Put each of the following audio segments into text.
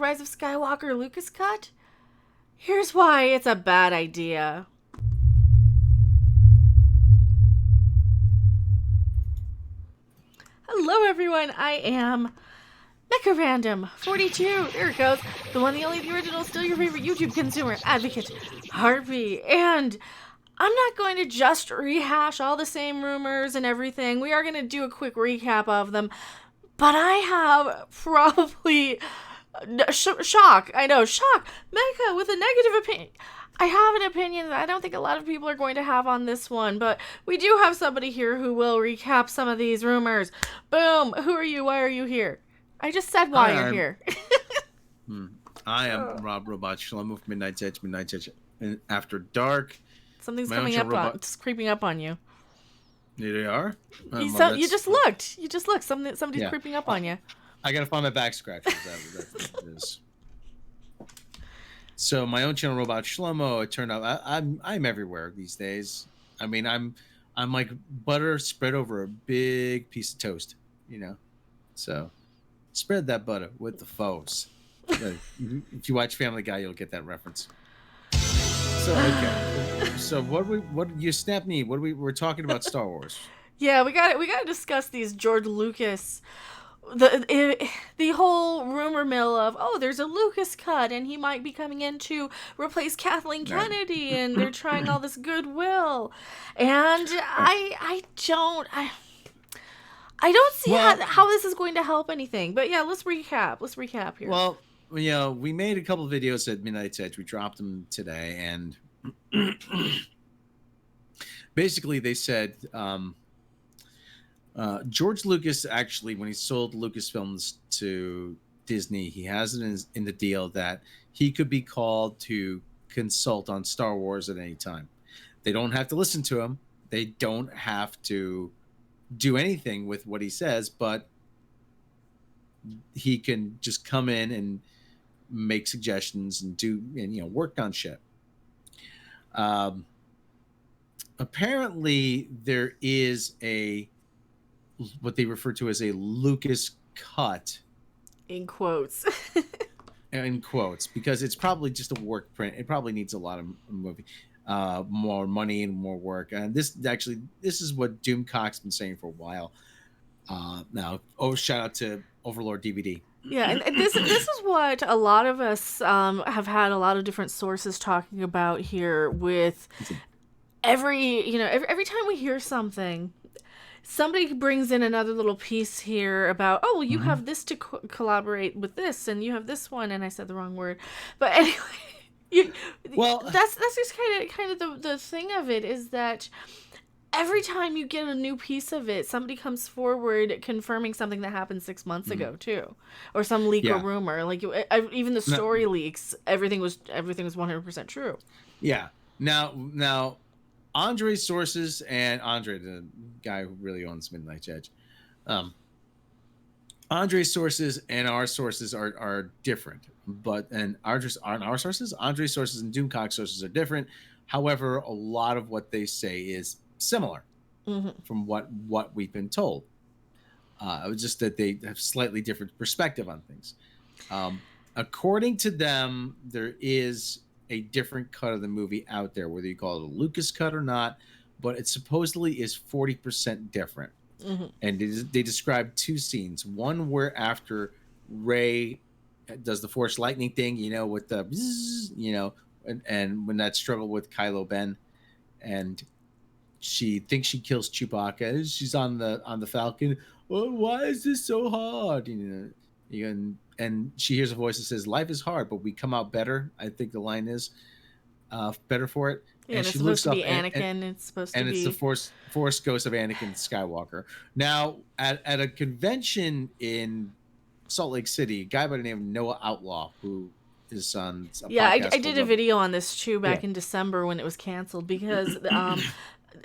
Rise of Skywalker Lucas cut? Here's why it's a bad idea. Hello everyone, I am Mecha Random 42. There it goes. The one, the only, the original, still your favorite YouTube consumer, advocate, Harpy. And I'm not going to just rehash all the same rumors and everything. We are going to do a quick recap of them. But I have probably shock. I know, shock. Mecha with a negative opinion. I have an opinion that I don't think a lot of people are going to have on this one, but we do have somebody here who will recap some of these rumors. Boom. Who are you? Why are you here? I just said why you're here. I am Robb Robot Shlomo from Midnight's Edge, and After Dark. Something's coming up on, it's creeping up on you. They are? You just looked. You just looked. Somebody's creeping up on you. I gotta find my back scratchers. That's what it is. So my own channel, Robot Shlomo, it turned out I'm everywhere these days. I mean, I'm like butter spread over a big piece of toast, you know. So spread that butter with the foes. If you watch Family Guy, you'll get that reference. So okay. So what you snapped me? We're talking about Star Wars. Yeah, we got to discuss these George Lucas. The whole rumor mill of, there's a Lucas cut and he might be coming in to replace Kathleen Kennedy and they're trying all this goodwill, and I don't see how this is going to help anything. But yeah, let's recap here. Well, you know, we made a couple of videos at Midnight's Edge. We dropped them today, and basically they said George Lucas, actually, when he sold Lucasfilms to Disney, he has it in the deal that he could be called to consult on Star Wars at any time. They don't have to listen to him. They don't have to do anything with what he says, but he can just come in and make suggestions and work on shit. Apparently there is what they refer to as a Lucas cut, in quotes. In quotes, because it's probably just a work print. It probably needs a lot of movie, more money and more work. And this is what Doomcock's been saying for a while. Now, shout out to Overlord DVD. Yeah, and this is what a lot of us have had a lot of different sources talking about here. With every time we hear something, somebody brings in another little piece here about, you have this to collaborate with this, and you have this one, and I said the wrong word, but anyway, that's just kind of the thing of it, is that every time you get a new piece of it, somebody comes forward confirming something that happened 6 months ago too, or some leak or rumor. Like even the story leaks, everything was 100% true. Yeah. Now. Andre's sources and Andre, the guy who really owns Midnight's Edge, Andre's sources and our sources are different. Andre's sources and Doomcock's sources are different. However, a lot of what they say is similar from what we've been told. It was just that they have slightly different perspective on things. According to them, there is a different cut of the movie out there, whether you call it a Lucas cut or not, but it supposedly is 40% different. And they describe two scenes. One where after Rey does the Force lightning thing, with the bzzz, and when that struggle with Kylo Ben, and she thinks she kills Chewbacca. She's on the Falcon. Oh, why is this so hard? And she hears a voice that says, "Life is hard, but we come out better." I think the line is better for it. Yeah, and she it's looks supposed to be Anakin. It's supposed to be, and it's the Force ghost of Anakin Skywalker. Now, at a convention in Salt Lake City, a guy by the name of Noah Outlaw, who is on I did a video on this too back in December when it was canceled, because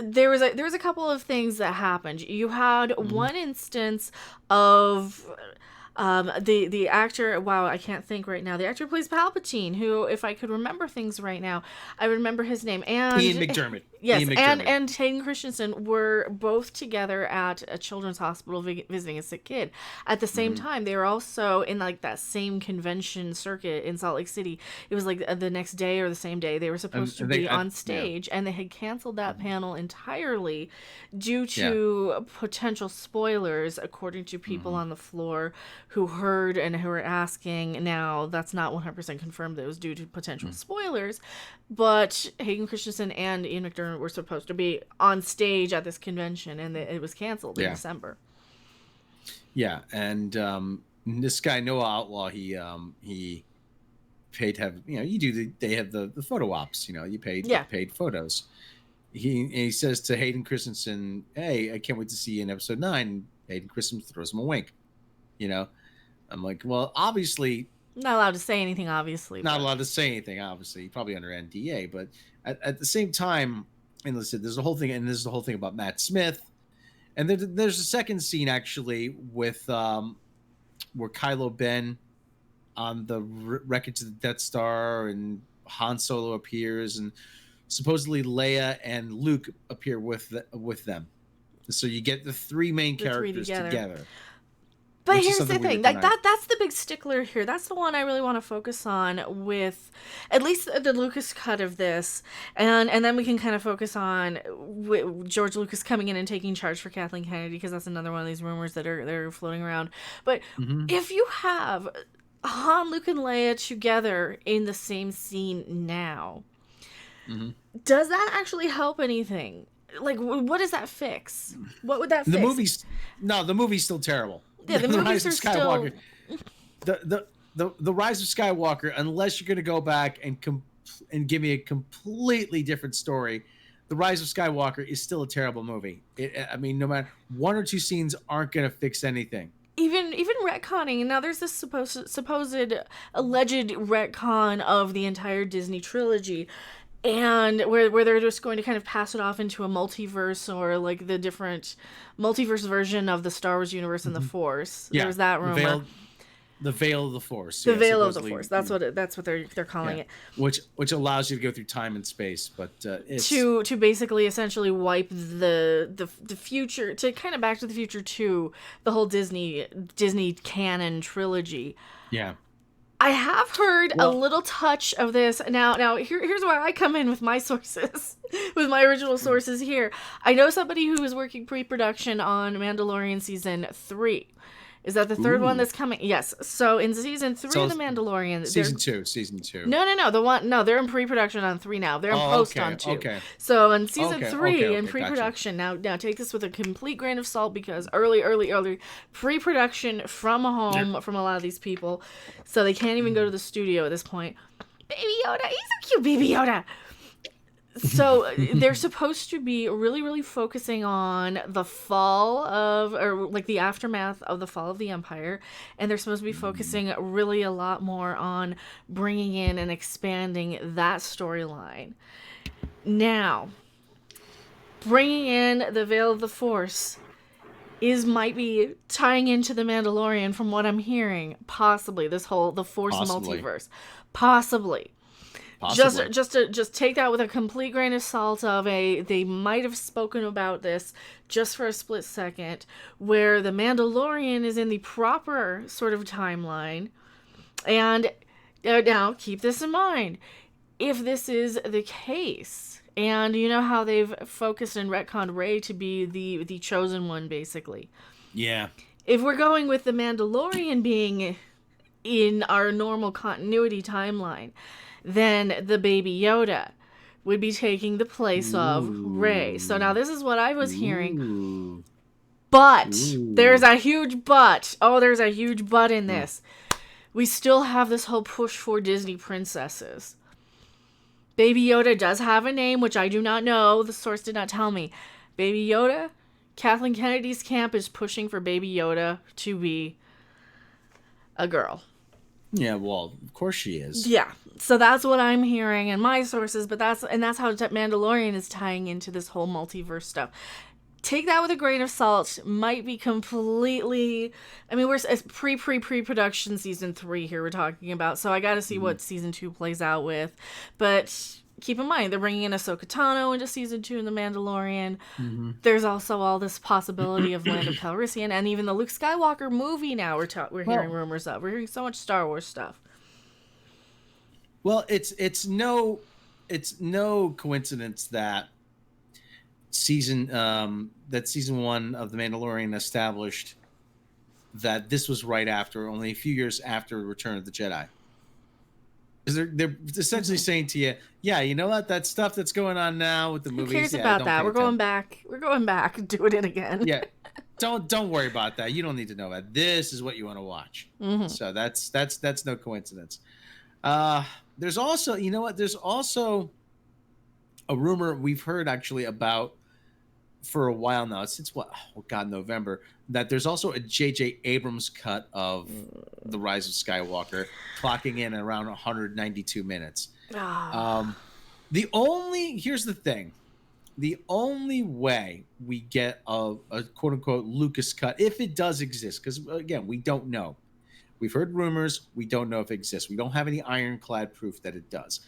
there was a couple of things that happened. You had one instance of the actor, wow, I can't think right now. The actor who plays Palpatine, who, if I could remember things right now, I would remember his name. And Ian McDermott. Yes, Ian and McDermott. Hayden Christensen were both together at a children's hospital visiting a sick kid. At the same time, they were also in like that same convention circuit in Salt Lake City. It was like the next day or the same day they were supposed to be on stage, and they had canceled that panel entirely due to potential spoilers, according to people on the floor who heard and who were asking. Now, that's not 100% confirmed that it was due to potential spoilers, but Hayden Christensen and Ian McDermott were supposed to be on stage at this convention, and it was canceled in December. Yeah, and this guy Noah Outlaw, he paid to have, they have the photo ops, you paid photos. He says to Hayden Christensen, "Hey, I can't wait to see you in episode 9." Hayden Christensen throws him a wink. I'm like, well, obviously not allowed to say anything. Obviously, probably under NDA, but at the same time, and listen, there's the whole thing, and this is the whole thing about Matt Smith, and there's a second scene actually with where Kylo Ben on the wreckage of the Death Star, and Han Solo appears, and supposedly Leia and Luke appear with them. So you get the three main characters together. But here's the thing, like that's the big stickler here. That's the one I really want to focus on, with at least the Lucas cut of this, and then we can kind of focus on George Lucas coming in and taking charge for Kathleen Kennedy, because that's another one of these rumors that are floating around. But if you have Han, Luke, and Leia together in the same scene now, does that actually help anything? Like, what does that fix? What would that fix? The movie's still terrible. Yeah, the movies are Skywalker. The Rise of Skywalker, unless you're going to go back and give me a completely different story, The Rise of Skywalker is still a terrible movie. No matter, one or two scenes aren't going to fix anything. Even retconning. Now there's this supposed alleged retcon of the entire Disney trilogy, and where they're just going to kind of pass it off into a multiverse, or like the different multiverse version of the Star Wars universe and the Force. Yeah, there's that rumor. The Veil of the Force. The Veil of the Force. That's what they're calling it. Which allows you to go through time and space, but it's to basically essentially wipe the future, to kind of Back to the Future 2, the whole Disney canon trilogy. Yeah. I have heard a little touch of this. Now here's where I come in with my sources, with my original sources here. I know somebody who is working pre-production on Mandalorian season 3. Is that the third one that's coming? Yes. So in season 3 of The Mandalorian, season two. No, they're in pre-production on 3 now. They're in post on 2. Okay. So in season 3 in pre-production, gotcha. Now take this with a complete grain of salt, because early pre-production from home from a lot of these people, so they can't even go to the studio at this point. Baby Yoda, he's a cute Baby Yoda. So they're supposed to be really, really focusing on the fall of, or like the aftermath of the fall of the Empire. And they're supposed to be focusing really a lot more on bringing in and expanding that storyline. Now, bringing in the Veil of the Force might be tying into The Mandalorian, from what I'm hearing. Possibly the Force multiverse. Possibly. Just take that with a complete grain of salt. They might have spoken about this just for a split second, where the Mandalorian is in the proper sort of timeline. And now keep this in mind, if this is the case, and you know how they've focused and retconned Rey to be the chosen one, basically. Yeah. If we're going with the Mandalorian being in our normal continuity timeline, then the Baby Yoda would be taking the place of Rey. So now this is what I was hearing. But there's a huge but. Oh, there's a huge but in this. We still have this whole push for Disney princesses. Baby Yoda does have a name, which I do not know. The source did not tell me. Baby Yoda, Kathleen Kennedy's camp is pushing for Baby Yoda to be a girl. Yeah, well, of course she is. Yeah, so that's what I'm hearing in my sources, but that's how Mandalorian is tying into this whole multiverse stuff. Take that with a grain of salt. Might be completely, we're pre-production season 3 here we're talking about, so I got to see what season 2 plays out with. But keep in mind, they're bringing in Ahsoka Tano into season 2 in The Mandalorian. Mm-hmm. There's also all this possibility of Land of Calrissian, and even the Luke Skywalker movie now we're hearing Well, rumors of. We're hearing so much Star Wars stuff. well, it's no coincidence that season 1 of The Mandalorian established that this was right after, only a few years after Return of the Jedi. Because they're essentially saying to you, yeah, you know what, that stuff that's going on now with the movies. Who cares yeah, about that? We're going back. We're going back and doing it again. Yeah, don't worry about that. You don't need to know that. This is what you want to watch. Mm-hmm. So that's no coincidence. There's also, you know what? There's also a rumor we've heard actually about for a while now, since November, that there's also a J.J. Abrams cut of The Rise of Skywalker, clocking in at around 192 minutes. Here's the thing. The only way we get a quote unquote Lucas cut, if it does exist, because again, we don't know. We've heard rumors. We don't know if it exists. We don't have any ironclad proof that it does.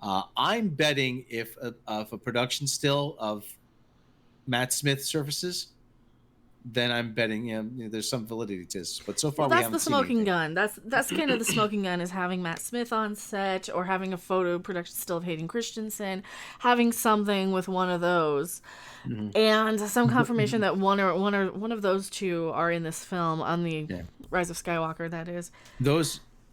I'm betting if a production still of Matt Smith surfaces, then I'm betting there's some validity to this. But so far, well, we haven't seen anything. Gun. That's kind of the smoking gun, is having Matt Smith on set, or having a photo production still of Hayden Christensen, having something with one of those, and some confirmation that one of those two are in this film on the Rise of Skywalker. That is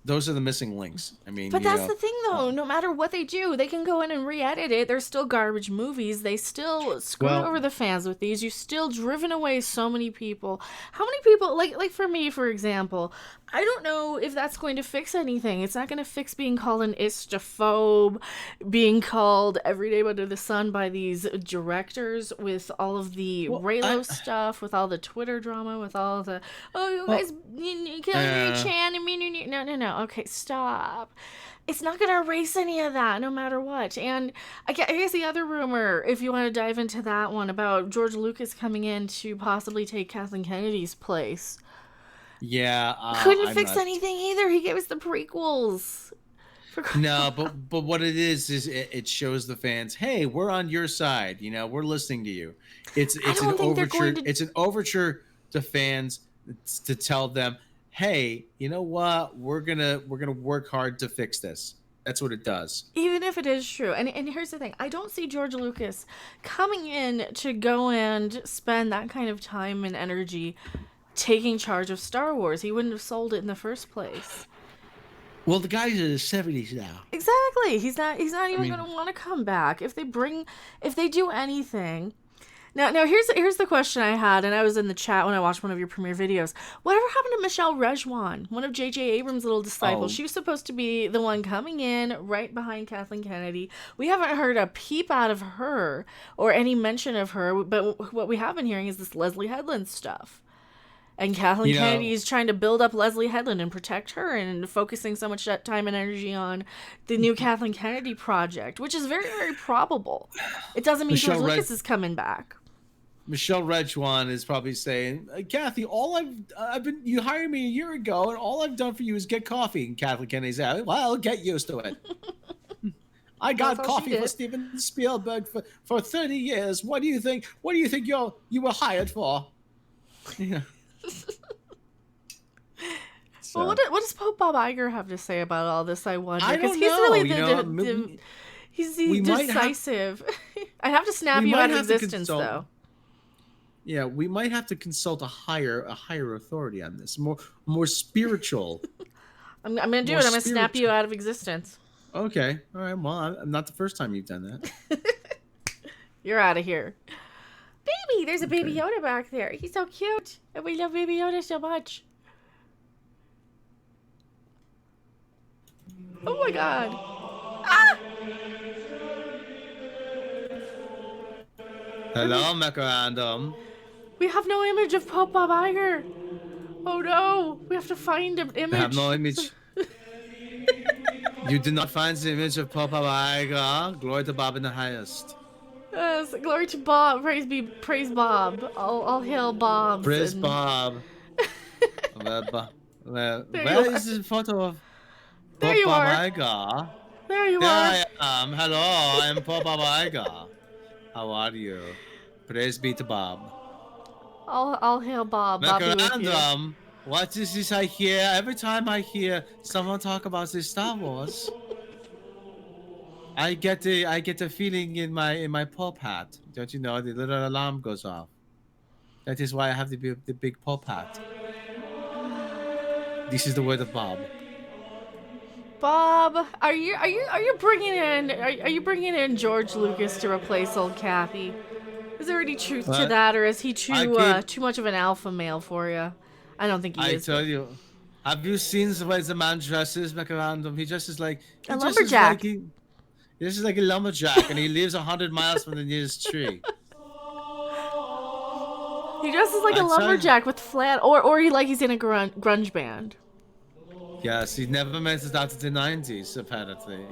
Those are the missing links. I mean, but that's the thing, though. No matter what they do, they can go in and re-edit it. They're still garbage movies. They still screw over the fans with these. You've still driven away so many people. How many people, like for me, for example, I don't know if that's going to fix anything. It's not going to fix being called an istaphobe, being called every day under the sun by these directors, with all of the Reylo stuff, with all the Twitter drama, with all the, you guys killing me, Chan, and me. No. Okay, stop. It's not going to erase any of that, no matter what. And I guess the other rumor, if you want to dive into that one, about George Lucas coming in to possibly take Kathleen Kennedy's place. Yeah. Couldn't fix anything either. He gave us the prequels. No, but what it is it shows the fans, hey, we're on your side. We're listening to you. It's an overture. It's an overture to fans to tell them, hey, you know what? We're gonna work hard to fix this. That's what it does. Even if it is true. And here's the thing. I don't see George Lucas coming in to go and spend that kind of time and energy taking charge of Star Wars. He wouldn't have sold it in the first place. Well, the guy's in his 70s now. Exactly. He's not even going to want to come back. If they do anything. Now here's the question I had, and I was in the chat when I watched one of your premiere videos. Whatever happened to Michelle Rejwan, one of J.J. Abrams' little disciples? She was supposed to be the one coming in right behind Kathleen Kennedy. We haven't heard a peep out of her or any mention of her, but what we have been hearing is this Leslie Headland stuff. And Kathleen Kennedy is trying to build up Leslie Headland and protect her, and focusing so much time and energy on the new Kathleen Kennedy project, which is very, very probable. It doesn't mean George Lucas is coming back. Michelle Rejwan is probably saying, Kathy, you hired me a year ago, and all I've done for you is get coffee. And Kathleen Kennedy's out. Well, get used to it. I got coffee for Steven Spielberg for 30 years. What do you think? What do you think you were hired for? Yeah. Well, what does Pope Bob Iger have to say about all this? I wonder, because he's really he's decisive. I'd have to snap you out of existence, though. Yeah, we might have to consult a higher authority on this, more spiritual. I'm gonna do it. I'm gonna snap you out of existence. Okay, all right. Well, not the first time you've done that. You're out of here. Baby, there's a Baby Yoda back there. He's so cute. And we love Baby Yoda so much. Oh my god. Ah! Hello, Mecha Random. We have no image of Pope Bob Iger. Oh no. We have to find an image. I have no image. You did not find the image of Pope Bob Iger. Glory to Bob in the highest. Yes, glory to Bob. Praise Bob. All hail Bob. Praise Bob. Where is this photo of Pope Bob Iger? There you There are. I am. Hello, I'm Papa Iger. How are you? Praise be to Bob. I'll hail Bob. Bob be with you. Memorandum. What is this I hear? Every time I hear someone talk about this Star Wars, I get a feeling in my pop hat. Don't you know the little alarm goes off? That is why I have the big pop hat. This is the word of Bob. Bob, are you bringing in George Lucas to replace old Kathy? Is there any truth to But that, or is he I too keep too much of an alpha male for you? I don't think he I is, but tell you, have you seen the way the man dresses like around him? He dresses like a lumberjack. he dresses like a lumberjack, and he lives 100 miles from the nearest tree. He dresses like a I tell you, lumberjack with flat, or he's in a grunge band. yes, he never made it out of the 90s, apparently.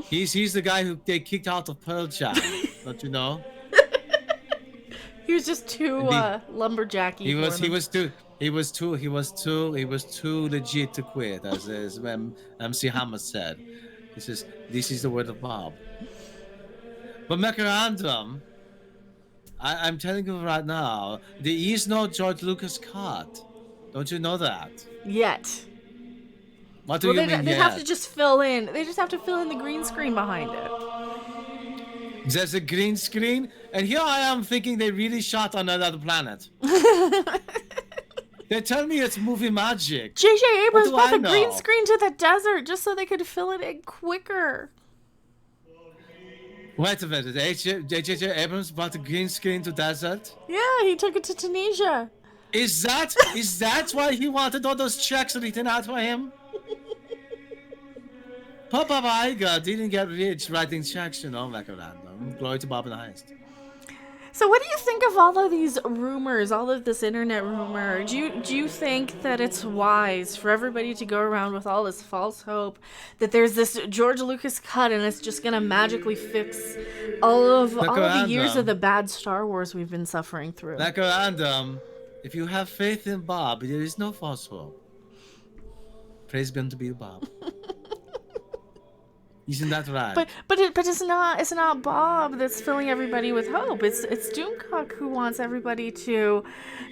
He's the guy who they kicked out of Pearl Jam, don't you know? He was just too And lumberjacky he for was he them. was too he was too legit to quit, as MC Hammer said. This is the word of Bob. But Mecha, I'm telling you right now, there is no George Lucas cut. Don't you know that? Yet. What do Well, you mean they have to yet? just fill in. They just have to fill in the green screen behind it. There's a green screen, and here I am thinking they really shot on another planet. They tell me it's movie magic. J.J. What Abrams do brought I the green know? screen to the desert just so they could fill it in quicker. Wait a minute. J.J. Abrams brought the green screen to desert? Yeah, he took it to Tunisia. Is that why he wanted all those checks written out for him? Papa Iger didn't get rich writing checks, like a random. Glory to Bob and the highest. So what do you think of all of these rumors, all of this internet rumor? Do you think that it's wise for everybody to go around with all this false hope that there's this George Lucas cut and it's just gonna magically fix all of the years of the bad Star Wars we've been suffering through? Like a random. If you have faith in Bob, there is no false hope. Praise be unto Bob. Isn't that right? But it's not Bob that's filling everybody with hope. It's Doomcock who wants everybody to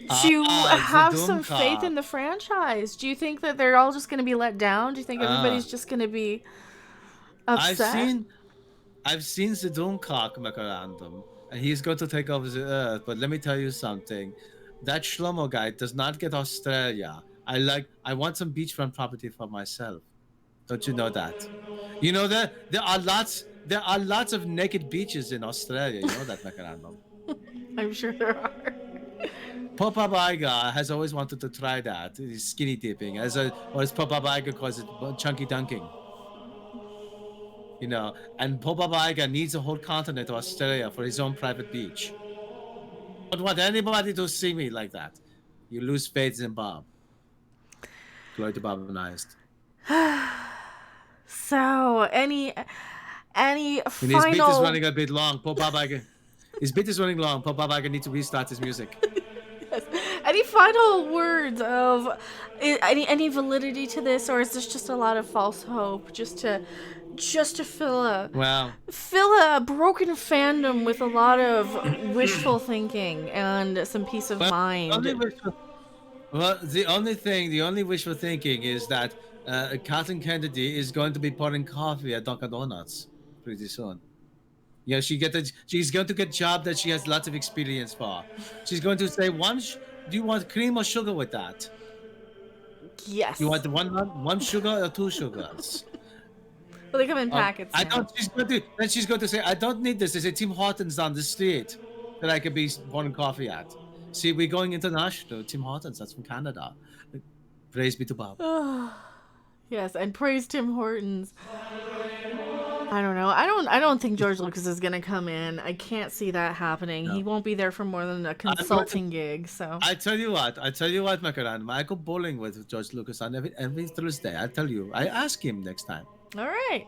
have some faith in the franchise. Do you think that they're all just going to be let down? Do you think everybody's just going to be upset? I've seen the Doomcock memorandum, and he's going to take over the Earth. But let me tell you something: that Shlomo guy does not get Australia. I want some beachfront property for myself. Don't you know that? You know that there are lots of naked beaches in Australia. You know that, memorandum. I'm sure there are. Papa Iger has always wanted to try that. Skinny dipping, or as Papa Iger calls it, chunky dunking. And Papa Iger needs a whole continent of Australia for his own private beach. I don't want anybody to see me like that. You lose faith in Bob. Glory to Bob and highest. So, any And his beat is running a bit long. Papa Iger. His beat is running long. Papa Iger needs to restart his music. Yes. Any final words of any validity to this, or is this just a lot of false hope, just to fill a broken fandom with a lot of wishful thinking and some peace of mind? The only wishful thinking is that Kathleen Kennedy is going to be pouring coffee at Dunkin' Donuts pretty soon. Yeah, she's going to get a job that she has lots of experience for. She's going to say, do you want cream or sugar with that? Yes. You want one sugar or two sugars? Well, they come in packets. She's going to say, I don't need this. There's a Tim Hortons down the street that I could be pouring coffee at. See, we're going international. Tim Hortons, that's from Canada. Praise be to Bob. Yes, and praise Tim Hortons. I don't know. I don't think George Lucas is gonna come in. I can't see that happening. No. He won't be there for more than a consulting gig. So I tell you what, Macaran, I go bowling with George Lucas on every Thursday. I tell you, I ask him next time. All right.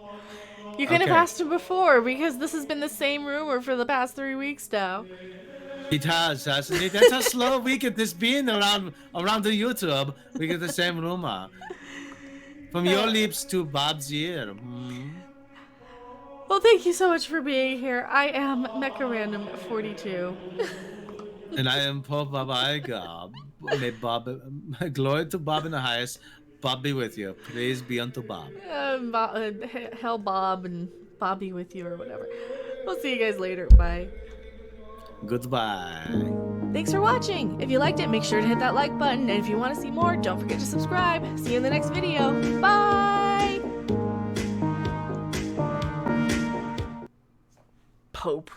You could have asked him before, because this has been the same rumor for the past 3 weeks now. It has, hasn't it? That's how slow we get this being around the YouTube. We get the same rumor. From your lips to Bob's ear. Well, thank you so much for being here. I am Mecha Random 42. And I am Pope Bob Iger. May Bob, glory to Bob in the highest. Bob be with you. Praise be unto Bob. Hell Bob and Bobby with you or whatever. We'll see you guys later. Bye. Goodbye. Thanks for watching. If you liked it, make sure to hit that like button. And if you want to see more, don't forget to subscribe. See you in the next video. Bye! Pope.